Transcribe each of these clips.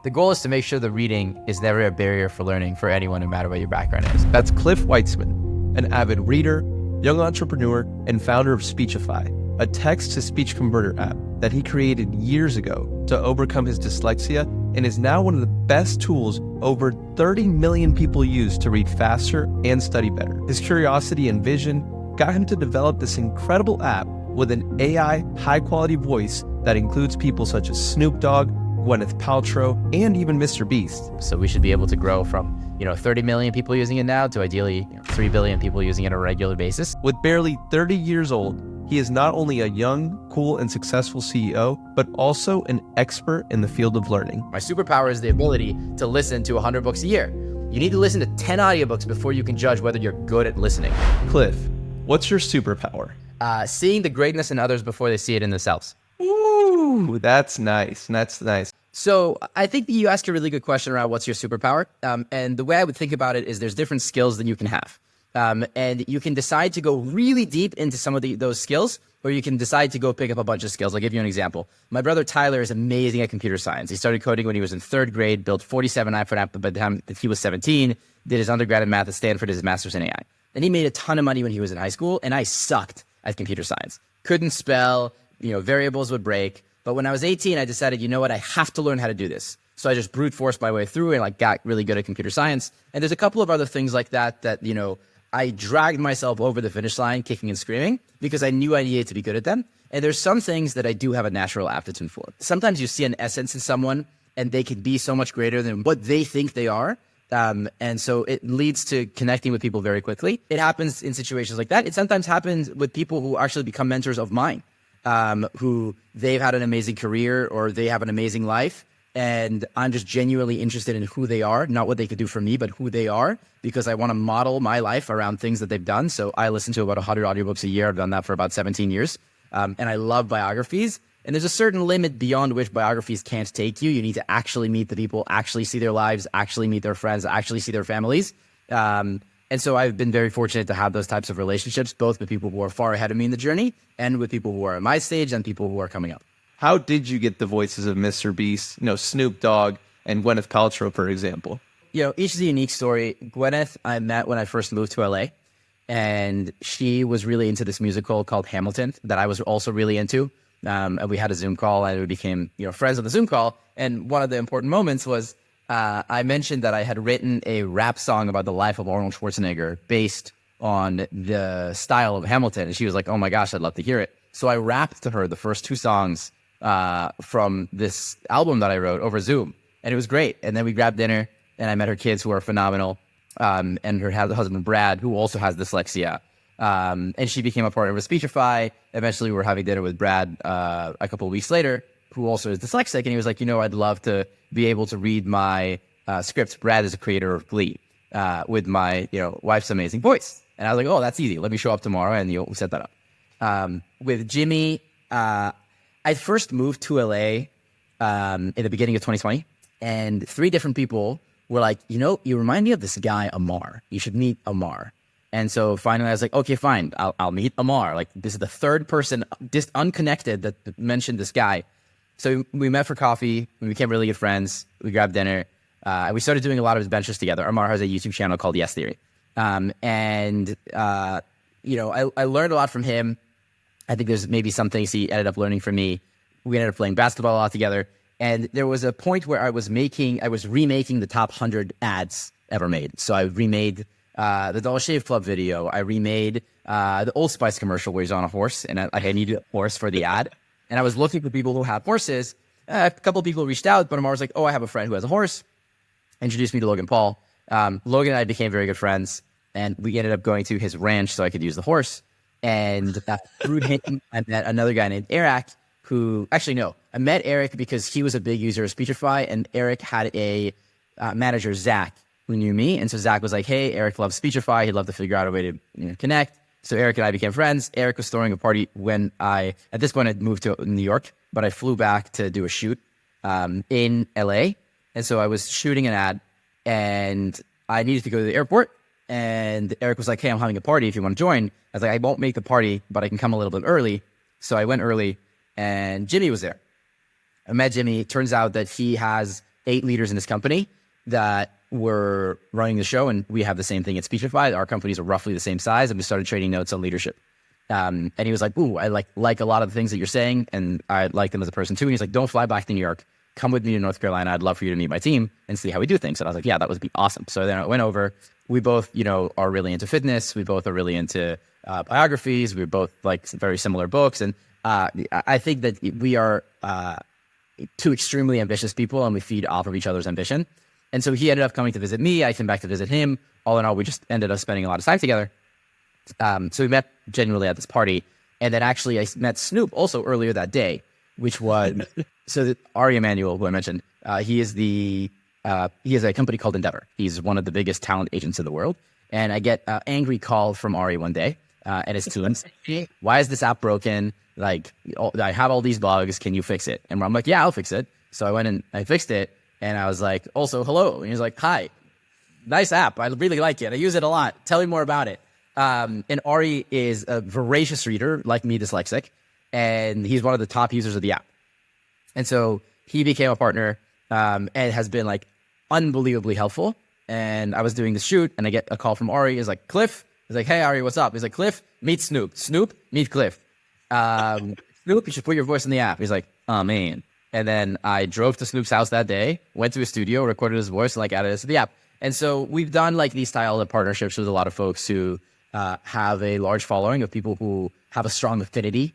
The goal is to make sure the reading is never a barrier for learning for anyone, no matter what your background is. That's Cliff Weitzman, an avid reader, young entrepreneur, and founder of Speechify, a text-to-speech converter app that he created years ago to overcome his dyslexia and is now one of the best tools over 30 million people use to read faster and study better. His curiosity and vision got him to develop this incredible app with an AI high-quality voice that includes people such as Snoop Dogg, Gwyneth Paltrow, and even Mr. Beast. So we should be able to grow from 30 million people using it now to ideally 3 billion people using it on a regular basis. With barely 30 years old, he is not only a young, cool, and successful CEO, but also an expert in the field of learning. My superpower is the ability to listen to 100 books a year. You need to listen to 10 audiobooks before you can judge whether you're good at listening. Cliff, what's your superpower? Seeing the greatness in others before they see it in themselves. Ooh, that's nice. That's nice. So I think you asked a really good question around what's your superpower. And the way I would think about it is there's different skills that you can have. And you can decide to go really deep into some of those skills, or you can decide to go pick up a bunch of skills. I'll give you an example. My brother Tyler is amazing at computer science. He started coding when he was in 3rd grade, built 47 iPhone apps by the time that he was 17, did his undergrad in math at Stanford, did his master's in AI. And he made a ton of money when he was in high school, and I sucked at computer science. Couldn't spell, variables would break. But when I was 18, I decided, you know what, I have to learn how to do this. So I just brute forced my way through and got really good at computer science. And there's a couple of other things like that I dragged myself over the finish line kicking and screaming because I knew I needed to be good at them. And there's some things that I do have a natural aptitude for. Sometimes you see an essence in someone and they can be so much greater than what they think they are. And so it leads to connecting with people very quickly. It happens in situations like that. It sometimes happens with people who actually become mentors of mine, who they've had an amazing career or they have an amazing life. And I'm just genuinely interested in who they are, not what they could do for me, but who they are, because I want to model my life around things that they've done. So I listen to about 100 audiobooks a year. I've done that for about 17 years. And I love biographies. And there's a certain limit beyond which biographies can't take you. You need to actually meet the people, actually see their lives, actually meet their friends, actually see their families. And so I've been very fortunate to have those types of relationships, both with people who are far ahead of me in the journey and with people who are at my stage and people who are coming up. How did you get the voices of Mr. Beast, Snoop Dogg, and Gwyneth Paltrow, for example? Each is a unique story. Gwyneth, I met when I first moved to LA, and she was really into this musical called Hamilton that I was also really into. And we had a Zoom call, and we became friends on the Zoom call. And one of the important moments was I mentioned that I had written a rap song about the life of Arnold Schwarzenegger based on the style of Hamilton. And she was like, oh my gosh, I'd love to hear it. So I rapped to her the first 2 songs from this album that I wrote over Zoom. And it was great. And then we grabbed dinner and I met her kids who are phenomenal. And her husband, Brad, who also has dyslexia. And she became a partner with Speechify. Eventually we were having dinner with Brad a couple of weeks later, who also is dyslexic. And he was like, I'd love to be able to read my scripts. Brad is a creator of Glee with my wife's amazing voice. And I was like, oh, that's easy. Let me show up tomorrow and we'll set that up. With Jimmy, I first moved to LA in the beginning of 2020, and 3 different people were like, you remind me of this guy, Amar. You should meet Amar. And so finally I was like, okay, fine, I'll meet Amar. This is the 3rd person, unconnected, that mentioned this guy. So we met for coffee, we became really good friends, we grabbed dinner, and we started doing a lot of adventures together. Amar has a YouTube channel called Yes Theory. I learned a lot from him. I think there's maybe some things he ended up learning from me. We ended up playing basketball a lot together. And there was a point where I was remaking the top 100 ads ever made. So I remade the Dollar Shave Club video. I remade the Old Spice commercial where he's on a horse, and I needed a horse for the ad. And I was looking for people who have horses. A couple of people reached out, but Amar was like, oh, I have a friend who has a horse. Introduced me to Logan Paul. Logan and I became very good friends, and we ended up going to his ranch so I could use the horse. And through him, I met another guy named Eric, who I met Eric because he was a big user of Speechify, and Eric had a manager, Zach, who knew me. And so Zach was like, hey, Eric loves Speechify. He'd love to figure out a way to connect. So Eric and I became friends. Eric was throwing a party when at this point, I'd moved to New York, but I flew back to do a shoot in LA. And so I was shooting an ad, and I needed to go to the airport. And Eric was like, hey, I'm having a party if you want to join. I was like, I won't make the party, but I can come a little bit early. So I went early, and Jimmy was there. I met Jimmy. It turns out that he has 8 leaders in this company that were running the show, and we have the same thing at Speechify. Our companies are roughly the same size, and we started trading notes on leadership. And he was like, ooh, I like a lot of the things that you're saying, and I like them as a person too. And he's like, don't fly back to New York. Come with me to North Carolina. I'd love for you to meet my team and see how we do things. And I was like, yeah, that would be awesome. So then I went over. We both, are really into fitness. We both are really into biographies. We're both like very similar books. And I think that we are two extremely ambitious people, and we feed off of each other's ambition. And so he ended up coming to visit me. I came back to visit him. All in all, we just ended up spending a lot of time together. So we met genuinely at this party. And then actually I met Snoop also earlier that day, which was, Ari Emanuel, who I mentioned, he has a company called Endeavor. He's one of the biggest talent agents in the world. And I get an angry call from Ari one day, and it's to him, why is this app broken? Like, I have all these bugs. Can you fix it? And I'm like, yeah, I'll fix it. So I went and I fixed it. And I was like, also, hello. And he's like, hi, nice app. I really like it. I use it a lot. Tell me more about it. And Ari is a voracious reader, like me, dyslexic. And he's one of the top users of the app. And so he became a partner and has been like unbelievably helpful. And I was doing the shoot and I get a call from Ari. He's like, Cliff. He's like, hey, Ari, what's up? He's like, Cliff, meet Snoop. Snoop, meet Cliff. Snoop, you should put your voice in the app. He's like, oh, man. And then I drove to Snoop's house that day, went to his studio, recorded his voice, and like added it to the app. And so we've done like these style of partnerships with a lot of folks who have a large following of people who have a strong affinity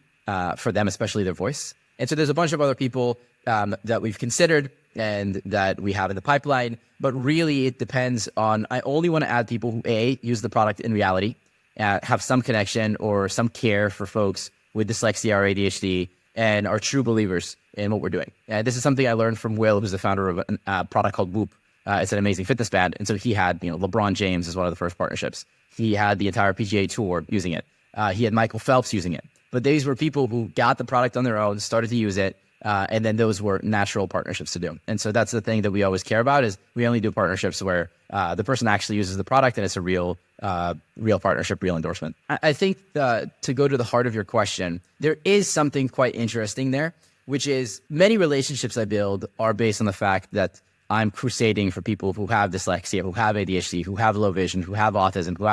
for them, especially their voice. And so there's a bunch of other people that we've considered and that we have in the pipeline. But really, it depends on, I only want to add people who, A, use the product in reality, have some connection or some care for folks with dyslexia or ADHD, and are true believers in what we're doing. And this is something I learned from Will, who's the founder of a product called Whoop. It's an amazing fitness band. And so he had, LeBron James as one of the first partnerships. He had the entire PGA Tour using it. He had Michael Phelps using it. But these were people who got the product on their own, started to use it, and then those were natural partnerships to do. And so that's the thing that we always care about is we only do partnerships where the person actually uses the product and it's a real partnership, real endorsement. I think to go to the heart of your question, there is something quite interesting there, which is many relationships I build are based on the fact that I'm crusading for people who have dyslexia, who have ADHD, who have low vision, who have autism, who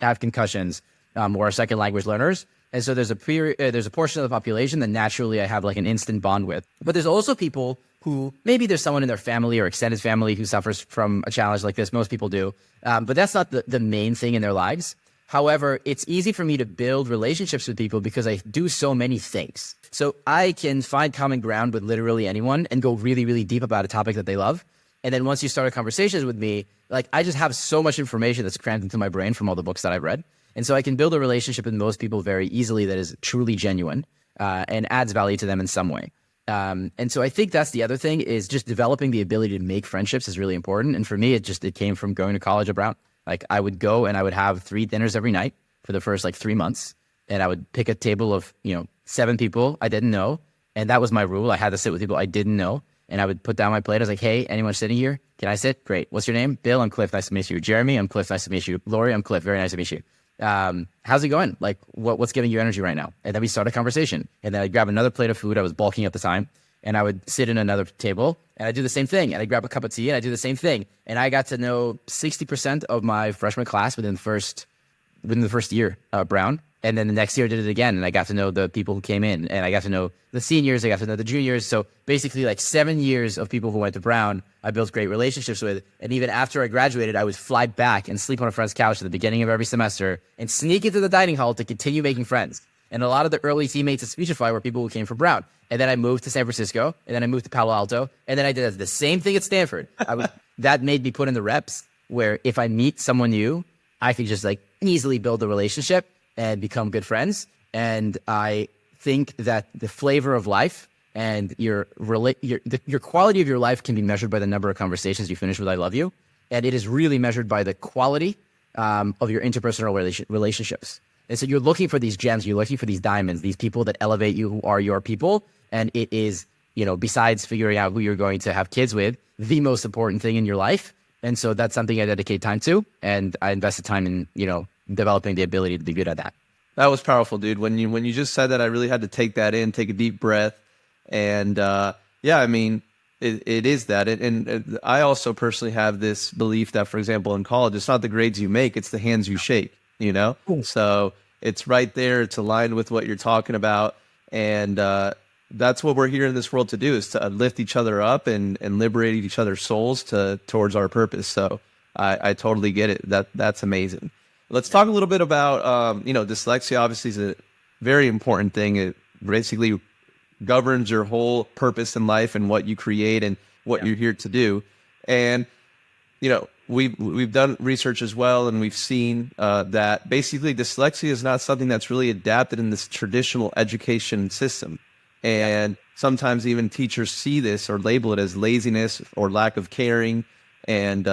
have concussions, or are second language learners. And so there's a portion of the population that naturally I have like an instant bond with. But there's also people who maybe there's someone in their family or extended family who suffers from a challenge like this. Most people do. But that's not the main thing in their lives. However, it's easy for me to build relationships with people because I do so many things. So I can find common ground with literally anyone and go really, really deep about a topic that they love. And then once you start a conversation with me, like I just have so much information that's crammed into my brain from all the books that I've read. And so I can build a relationship with most people very easily that is truly genuine and adds value to them in some way. And so I think that's the other thing is just developing the ability to make friendships is really important. And for me, it came from going to college at Brown. Like I would go and I would have 3 dinners every night for the first 3 months. And I would pick a table of, 7 people I didn't know. And that was my rule. I had to sit with people I didn't know. And I would put down my plate. I was like, hey, anyone sitting here? Can I sit? Great. What's your name? Bill, I'm Cliff. Nice to meet you. Jeremy, I'm Cliff. Nice to meet you. Lori, I'm Cliff. Very nice to meet you. How's it going? Like, what's giving you energy right now? And then we start a conversation. And then I'd grab another plate of food. I was bulking at the time. And I would sit in another table and I'd do the same thing. And I'd grab a cup of tea and I'd do the same thing. And I got to know 60% of my freshman class within the first year at Brown. And then the next year I did it again. And I got to know the people who came in. And I got to know the seniors. I got to know the juniors. So basically 7 years of people who went to Brown, I built great relationships with. And even after I graduated, I would fly back and sleep on a friend's couch at the beginning of every semester and sneak into the dining hall to continue making friends. And a lot of the early teammates at Speechify were people who came from Brown. And then I moved to San Francisco. And then I moved to Palo Alto. And then I did the same thing at Stanford. That made me put in the reps where if I meet someone new, I could just easily build a relationship and become good friends. And I think that the flavor of life and your quality of your life can be measured by the number of conversations you finish with I love you. And it is really measured by the quality of your interpersonal relationships. And so you're looking for these gems, you're looking for these diamonds, these people that elevate you, who are your people. And it is, besides figuring out who you're going to have kids with, the most important thing in your life. And so that's something I dedicate time to. And I invested time in, developing the ability to be good at that. That was powerful, dude. When you just said that, I really had to take that in, take a deep breath. And It is that. And I also personally have this belief that, for example, in college, it's not the grades you make, it's the hands you shake, you know? So it's right there. It's aligned with what you're talking about. And that's what we're here in this world to do, is to lift each other up and liberate each other's souls towards our purpose. So I totally get it. That's amazing. Let's talk a little bit about, dyslexia obviously is a very important thing. It basically governs your whole purpose in life and what you create and what you're here to do. And, we've done research as well, and we've seen that basically dyslexia is not something that's really adapted in this traditional education system. And sometimes even teachers see this or label it as laziness or lack of caring. And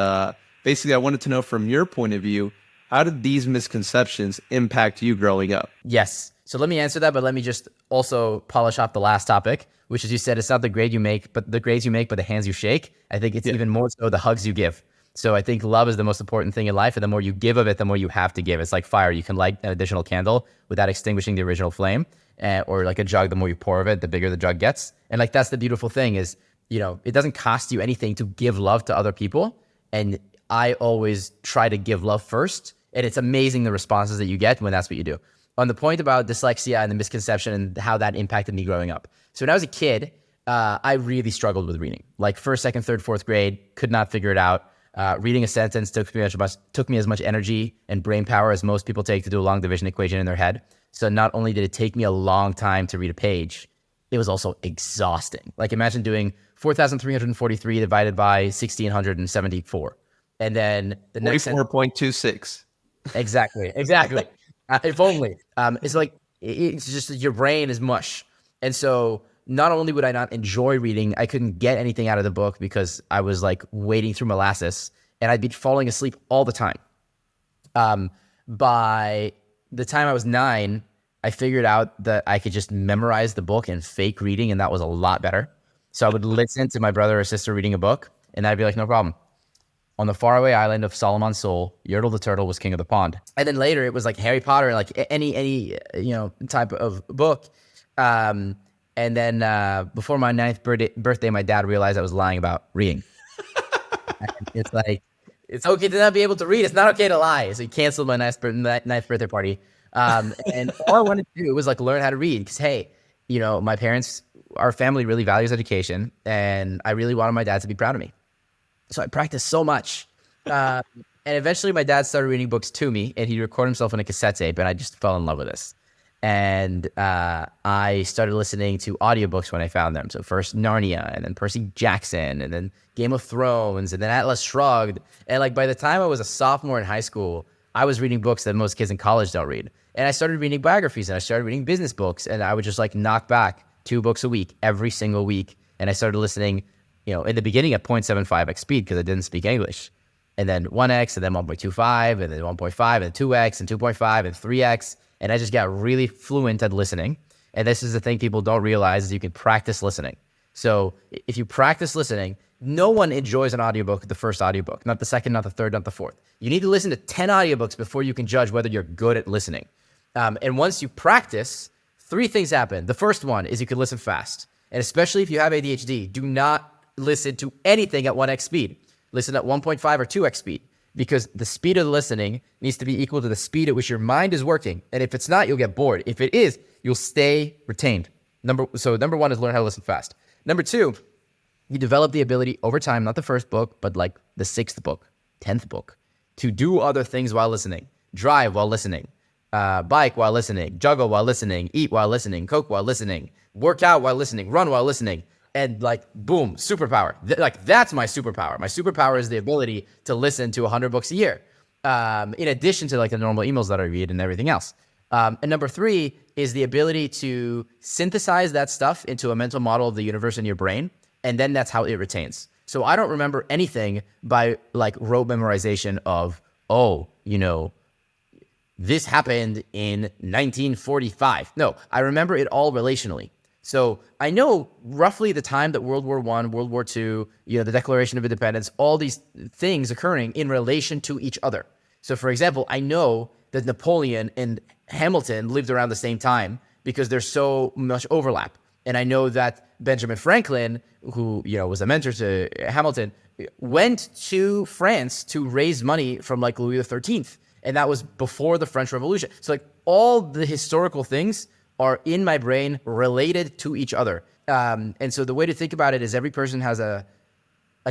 basically, I wanted to know from your point of view, how did these misconceptions impact you growing up? Yes. So let me answer that, but let me just also polish off the last topic, which is, you said it's not the grades you make, but the hands you shake. I think it's even more so the hugs you give. So I think love is the most important thing in life, and the more you give of it, the more you have to give. It's like fire. You can light an additional candle without extinguishing the original flame, or like a jug, the more you pour of it, the bigger the jug gets. And like, that's the beautiful thing is, it doesn't cost you anything to give love to other people. And I always try to give love first. And it's amazing the responses that you get when that's what you do. On the point about dyslexia and the misconception and how that impacted me growing up. So when I was a kid, I really struggled with reading. Like first, second, third, fourth grade, could not figure it out. Reading a sentence took me as much energy and brain power as most people take to do a long division equation in their head. So not only did it take me a long time to read a page, it was also exhausting. Like imagine doing 4,343 divided by 1,674. And then the next 44.26. Exactly. If only. It's like, it's just your brain is mush. And so not only would I not enjoy reading, I couldn't get anything out of the book because I was like wading through molasses, and I'd be falling asleep all the time. By the time I was 9, I figured out that I could just memorize the book and fake reading, and that was a lot better. So I would listen to my brother or sister reading a book, and I'd be like, no problem. On the faraway island of Solomon's Soul, Yertle the turtle was king of the pond. And then later it was like Harry Potter, like any type of book. And then before my 9th birthday, my dad realized I was lying about reading. It's like, it's okay to not be able to read. It's not okay to lie. So he canceled my 9th birthday party. And all I wanted to do was like learn how to read. Because, hey, my parents, our family really values education. And I really wanted my dad to be proud of me. So I practiced so much. And eventually my dad started reading books to me, and he'd record himself in a cassette tape, and I just fell in love with this. And I started listening to audiobooks when I found them. So first Narnia, and then Percy Jackson, and then Game of Thrones, and then Atlas Shrugged. And like by the time I was a sophomore in high school, I was reading books that most kids in college don't read. And I started reading biographies, and I started reading business books, and I would just like knock back 2 books a week, every single week. And I started listening, in the beginning at 0.75x speed because I didn't speak English. And then 1x, and then 1.25, and then 1.5, and 2x, and 2.5, and 3x. And I just got really fluent at listening. And this is the thing people don't realize, is you can practice listening. So if you practice listening, no one enjoys an audiobook, the first audiobook, not the second, not the third, not the fourth. You need to listen to 10 audiobooks before you can judge whether you're good at listening. And once you practice, 3 things happen. The first one is you can listen fast. And especially if you have ADHD, do not listen to anything at 1x speed. Listen at 1.5 or 2x speed, because the speed of the listening needs to be equal to the speed at which your mind is working. And if it's not, you'll get bored. If it is, you'll stay retained. Number 1 is learn how to listen fast. Number 2, you develop the ability over time, not the first book, but like the 6th book, 10th book, to do other things while listening. Drive while listening, bike while listening, juggle while listening, eat while listening, cook while listening, work out while listening, run while listening. And like, boom, superpower. That's my superpower. My superpower is the ability to listen to 100 books a year, in addition to like the normal emails that I read and everything else. And number 3 is the ability to synthesize that stuff into a mental model of the universe in your brain. And then that's how it retains. So I don't remember anything by like rote memorization of, this happened in 1945. No, I remember it all relationally. So I know roughly the time that World War I, World War II, the Declaration of Independence, all these things occurring in relation to each other. So for example, I know that Napoleon and Hamilton lived around the same time because there's so much overlap. And I know that Benjamin Franklin, who was a mentor to Hamilton, went to France to raise money from like Louis XIII. And that was before the French Revolution. So like all the historical things are in my brain related to each other. And so the way to think about it is every person has a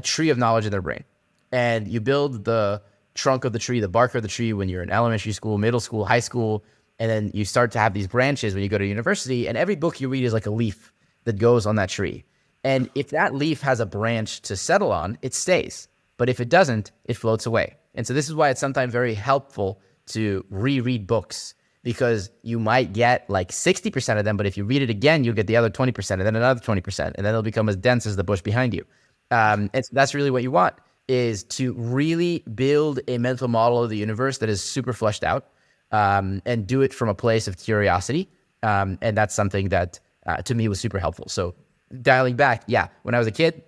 tree of knowledge in their brain. And you build the trunk of the tree, the bark of the tree when you're in elementary school, middle school, high school. And then you start to have these branches when you go to university. And every book you read is like a leaf that goes on that tree. And if that leaf has a branch to settle on, it stays. But if it doesn't, it floats away. And so this is why it's sometimes very helpful to reread books, because you might get like 60% of them, but if you read it again, you'll get the other 20% and then another 20%, and then it'll become as dense as the bush behind you. And so that's really what you want, is to really build a mental model of the universe that is super fleshed out, and do it from a place of curiosity. And that's something that to me was super helpful. So dialing back, when I was a kid,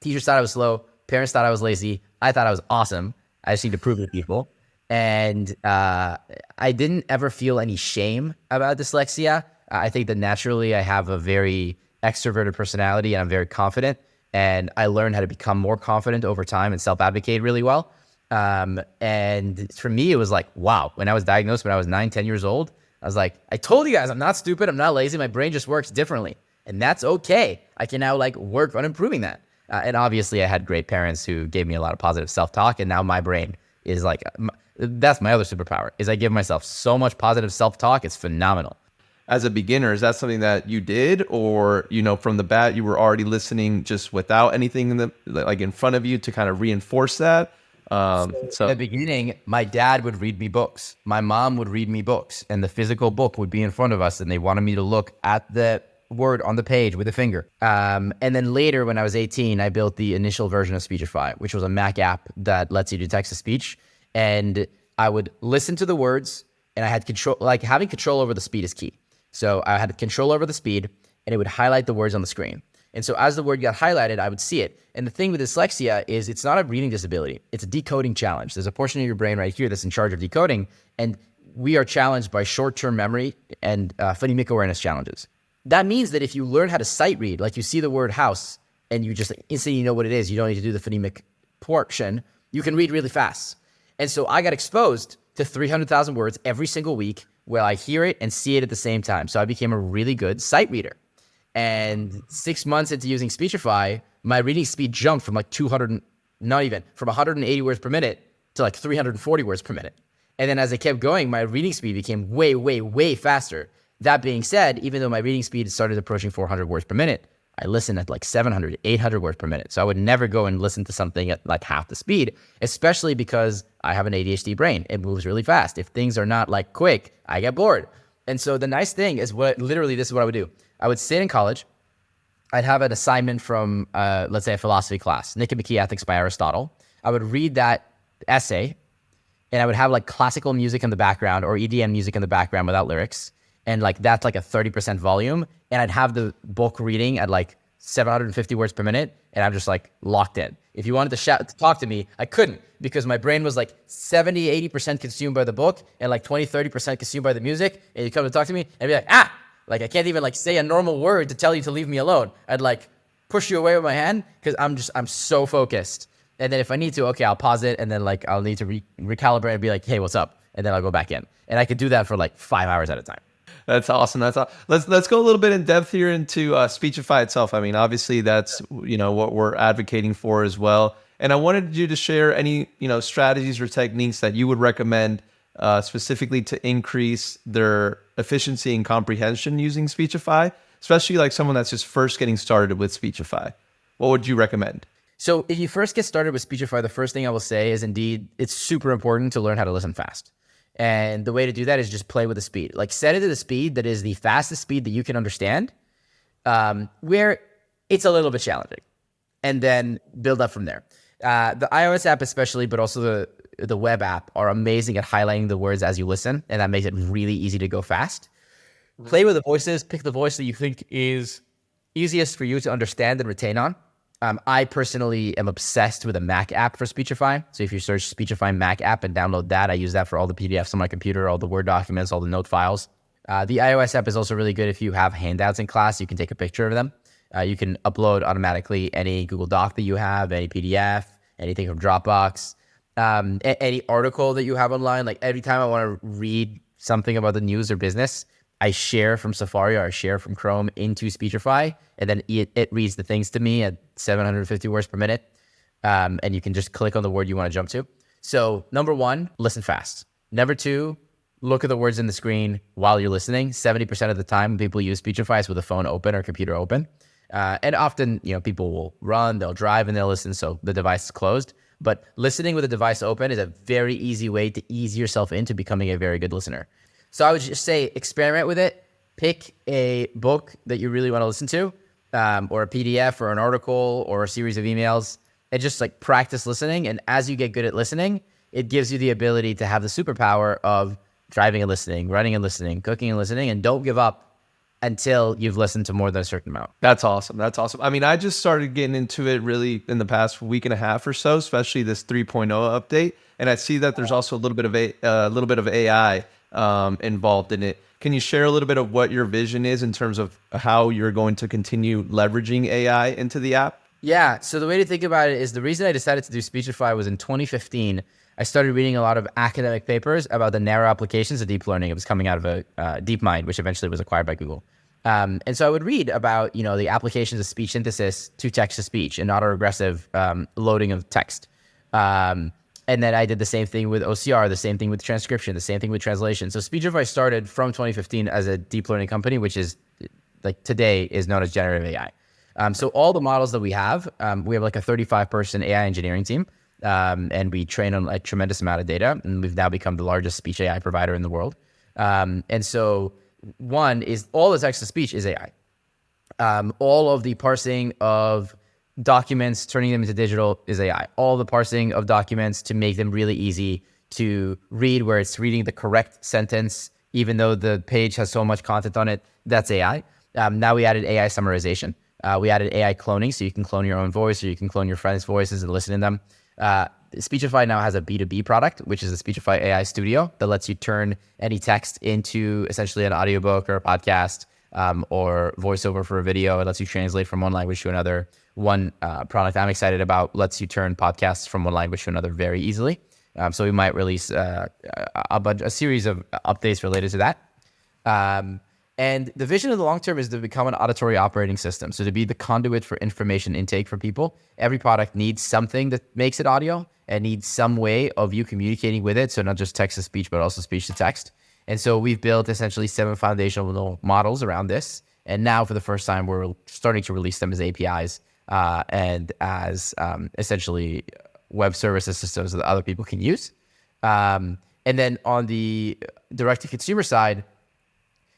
teachers thought I was slow, parents thought I was lazy, I thought I was awesome. I just need to prove it to people. And I didn't ever feel any shame about dyslexia. I think that naturally I have a very extroverted personality and I'm very confident. And I learned how to become more confident over time and self-advocate really well. And for me, it was like, wow, when I was diagnosed when I was 9-10 years old, I was like, I told you guys, I'm not stupid. I'm not lazy. My brain just works differently. And that's okay. I can now like work on improving that. And obviously I had great parents who gave me a lot of positive self-talk. And now my brain is like, that's my other superpower, is I give myself so much positive self-talk. It's phenomenal. As a beginner, is that something that you did, or, from the bat, you were already listening just without anything in front of you to kind of reinforce that? So at the beginning, my dad would read me books. My mom would read me books, and the physical book would be in front of us, and they wanted me to look at the word on the page with a finger. And then later, when I was 18, I built the initial version of Speechify, which was a Mac app that lets you do text-to-speech. And I would listen to the words, and I had control, like having control over the speed is key. So I had control over the speed, and it would highlight the words on the screen. And so as the word got highlighted, I would see it. And the thing with dyslexia is it's not a reading disability. It's a decoding challenge. There's a portion of your brain right here that's in charge of decoding. And we are challenged by short-term memory and phonemic awareness challenges. That means that if you learn how to sight read, like you see the word house and you just instantly know what it is, you don't need to do the phonemic portion, you can read really fast. And so I got exposed to 300,000 words every single week where I hear it and see it at the same time. So I became a really good sight reader. And 6 months into using Speechify, my reading speed jumped from like 180 words per minute to like 340 words per minute. And then as I kept going, my reading speed became way, way, way faster. That being said, even though my reading speed started approaching 400 words per minute, I listened at like 700, 800 words per minute. So I would never go and listen to something at like half the speed, especially because I have an ADHD brain. It moves really fast. If things are not like quick, I get bored. And so the nice thing is this is what I would do. I would sit in college. I'd have an assignment from, let's say, a philosophy class, Nicomachean Ethics by Aristotle. I would read that essay, and I would have like classical music in the background or EDM music in the background without lyrics. And like that's like a 30% volume. And I'd have the book reading at like 750 words per minute. And I'm just like locked in. If you wanted to talk to me, I couldn't, because my brain was like 70, 80% consumed by the book and like 20, 30% consumed by the music. And you come to talk to me and be like, like I can't even like say a normal word to tell you to leave me alone. I'd like push you away with my hand because I'm so focused. And then if I need to, okay, I'll pause it. And then like I'll need to recalibrate and be like, hey, what's up? And then I'll go back in. And I could do that for like 5 hours at a time. That's awesome. Let's go a little bit in depth here into Speechify itself. I mean, obviously that's what we're advocating for as well. And I wanted you to share any strategies or techniques that you would recommend specifically to increase their efficiency and comprehension using Speechify, especially like someone that's just first getting started with Speechify. What would you recommend? So if you first get started with Speechify, the first thing I will say is indeed it's super important to learn how to listen fast. And the way to do that is just play with the speed. Like set it to the speed that is the fastest speed that you can understand, where it's a little bit challenging, and then build up from there. The iOS app especially, but also the web app are amazing at highlighting the words as you listen, and that makes it really easy to go fast. Play with the voices. Pick the voice that you think is easiest for you to understand and retain on. I personally am obsessed with a Mac app for Speechify. So if you search Speechify Mac app and download that, I use that for all the PDFs on my computer, all the Word documents, all the note files. The iOS app is also really good if you have handouts in class. You can take a picture of them. You can upload automatically any Google Doc that you have, any PDF, anything from Dropbox, any article that you have online. Like every time I want to read something about the news or business, I share from Safari or I share from Chrome into Speechify, and then it reads the things to me at 750 words per minute. And you can just click on the word you want to jump to. So number one, listen fast. Number two, look at the words in the screen while you're listening. 70% of the time people use Speechify is with a phone open or computer open. And often, people will run, they'll drive, and they'll listen, so the device is closed. But listening with the device open is a very easy way to ease yourself into becoming a very good listener. So I would just say experiment with it. Pick a book that you really want to listen to, or a PDF or an article or a series of emails, and just like practice listening. And as you get good at listening, it gives you the ability to have the superpower of driving and listening, running and listening, cooking and listening, and don't give up until you've listened to more than a certain amount. That's awesome. That's awesome. I mean, I just started getting into it really in the past week and a half or so, especially this 3.0 update. And I see that there's also a little bit of AI involved in it. Can you share a little bit of what your vision is in terms of how you're going to continue leveraging AI into the app? Yeah. So the way to think about it is the reason I decided to do Speechify was in 2015. I started reading a lot of academic papers about the narrow applications of deep learning. It was coming out of a DeepMind, which eventually was acquired by Google. And so I would read about, the applications of speech synthesis to text-to-speech and autoregressive loading of text. And then I did the same thing with OCR, the same thing with transcription, the same thing with translation. So Speechify started from 2015 as a deep learning company, which is like today is known as generative AI. So all the models that we have like a 35-person AI engineering team. And we train on a tremendous amount of data, and we've now become the largest speech AI provider in the world. And so one is all the text-to-speech is AI. All of the parsing of documents, turning them into digital is AI. All the parsing of documents to make them really easy to read, where it's reading the correct sentence, even though the page has so much content on it, that's AI. Now we added AI summarization. We added AI cloning, so you can clone your own voice or you can clone your friends' voices and listen to them. Speechify now has a B2B product, which is a Speechify AI Studio that lets you turn any text into essentially an audiobook or a podcast, or voiceover for a video. It lets you translate from one language to another. One product I'm excited about lets you turn podcasts from one language to another very easily. So we might release a series of updates related to that. And the vision of the long term is to become an auditory operating system. So to be the conduit for information intake for people. Every product needs something that makes it audio and needs some way of you communicating with it. So not just text to speech, but also speech to text. And so we've built essentially 7 foundational models around this. And now for the first time, we're starting to release them as APIs and as essentially web services systems that other people can use. And then on the direct-to-consumer side,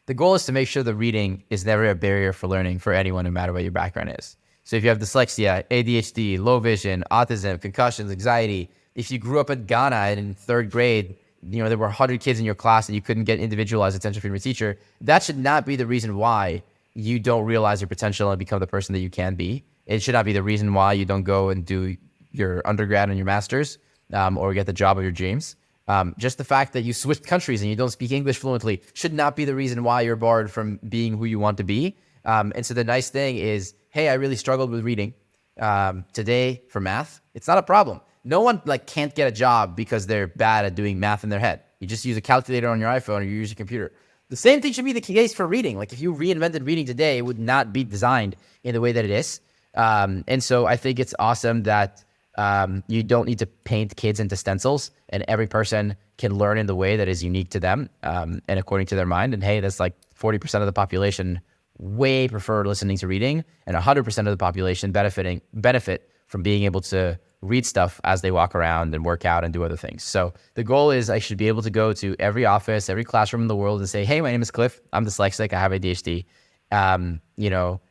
the goal is to make sure the reading is never a barrier for learning for anyone, no matter what your background is. So if you have dyslexia, ADHD, low vision, autism, concussions, anxiety, if you grew up in Ghana and in 3rd grade, there were 100 kids in your class and you couldn't get individualized attention from your teacher, that should not be the reason why you don't realize your potential and become the person that you can be. It should not be the reason why you don't go and do your undergrad and your master's or get the job of your dreams. Just the fact that you switched countries and you don't speak English fluently should not be the reason why you're barred from being who you want to be. And so the nice thing is, hey, I really struggled with reading today for math. It's not a problem. No one can't get a job because they're bad at doing math in their head. You just use a calculator on your iPhone or you use a computer. The same thing should be the case for reading. If you reinvented reading today, it would not be designed in the way that it is. And so I think it's awesome that you don't need to paint kids into stencils, and every person can learn in the way that is unique to them and according to their mind. And hey, that's 40% of the population way prefer listening to reading, and 100% of the population benefit from being able to read stuff as they walk around and work out and do other things. So the goal is I should be able to go to every office, every classroom in the world and say, hey, my name is Cliff. I'm dyslexic. I have ADHD.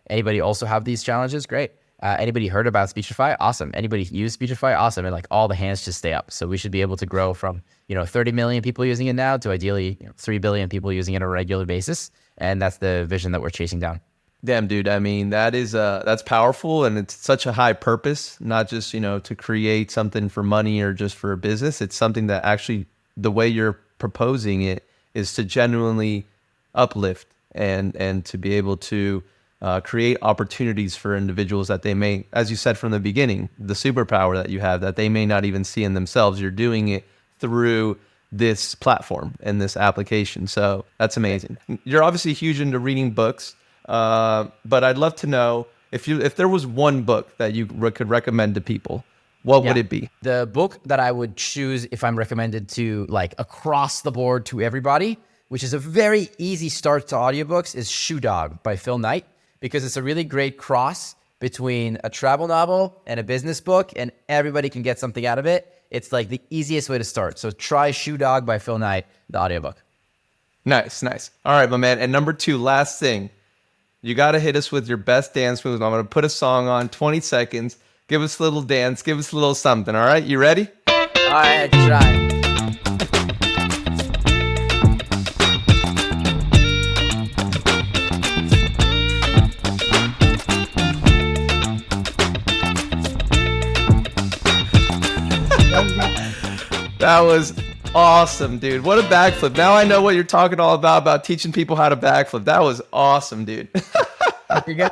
Anybody also have these challenges? Great. Anybody heard about Speechify? Awesome. Anybody use Speechify? Awesome. And all the hands just stay up. So we should be able to grow from, 30 million people using it now to ideally 3 billion people using it on a regular basis. And that's the vision that we're chasing down. Damn, dude. I mean, that's powerful, and it's such a high purpose, not just, to create something for money or just for a business. It's something that actually the way you're proposing it is to genuinely uplift and to be able to create opportunities for individuals that they may, as you said from the beginning, the superpower that you have that they may not even see in themselves. You're doing it through this platform and this application. So that's amazing. You're obviously huge into reading books, but I'd love to know if there was one book that you could recommend to people, what would it be? The book that I would choose if I'm recommended to like across the board to everybody, which is a very easy start to audiobooks, is Shoe Dog by Phil Knight, because it's a really great cross between a travel novel and a business book, and everybody can get something out of it. It's like the easiest way to start. So try Shoe Dog by Phil Knight, the audiobook. Nice. All right, my man. And number 2, last thing. You got to hit us with your best dance moves. I'm going to put a song on, 20 seconds. Give us a little dance. Give us a little something. All right, you ready? All right, try. That was awesome, dude. What a backflip. Now I know what you're talking all about teaching people how to backflip. That was awesome, dude. There you go.